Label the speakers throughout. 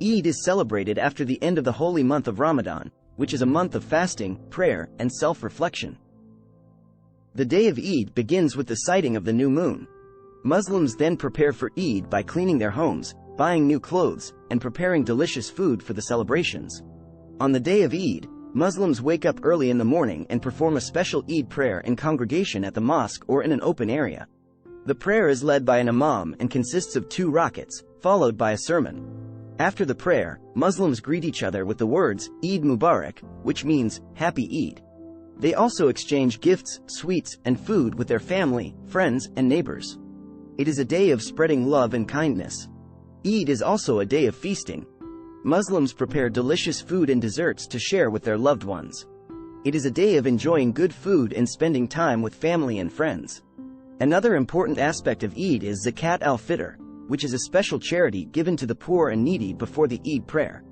Speaker 1: Eid is celebrated after the end of the holy month of Ramadan, which is a month of fasting, prayer, and self-reflection. The day of Eid begins with the sighting of the new moon. Muslims then prepare for Eid by cleaning their homes, buying new clothes, and preparing delicious food for the celebrations. On the day of Eid, Muslims wake up early in the morning and perform a special Eid prayer in congregation at the mosque or in an open area. The prayer is led by an Imam and consists of 2 rakats, followed by a sermon. After the prayer, Muslims greet each other with the words, Eid Mubarak, which means, Happy Eid. They also exchange gifts, sweets, and food with their family, friends, and neighbors. It is a day of spreading love and kindness. Eid is also a day of feasting. Muslims prepare delicious food and desserts to share with their loved ones. It is a day of enjoying good food and spending time with family and friends. Another important aspect of Eid is zakat al-Fitr, which is a special charity given to the poor and needy before the Eid prayer.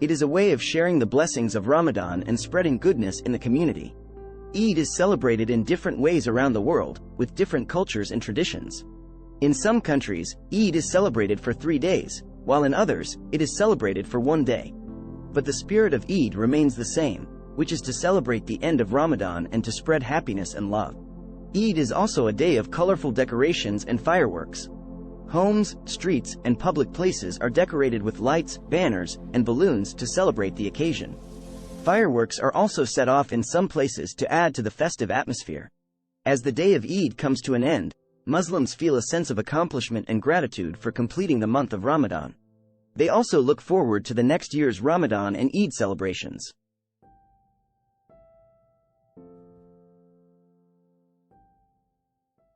Speaker 1: It is a way of sharing the blessings of Ramadan and spreading goodness in the community. Eid is celebrated in different ways around the world, with different cultures and traditions. In some countries, Eid is celebrated for 3 days, while in others, it is celebrated for 1 day. But the spirit of Eid remains the same, which is to celebrate the end of Ramadan and to spread happiness and love. Eid is also a day of colorful decorations and fireworks. Homes, streets, and public places are decorated with lights, banners, and balloons to celebrate the occasion. Fireworks are also set off in some places to add to the festive atmosphere. As the day of Eid comes to an end, Muslims feel a sense of accomplishment and gratitude for completing the month of Ramadan. They also look forward to the next year's Ramadan and Eid celebrations.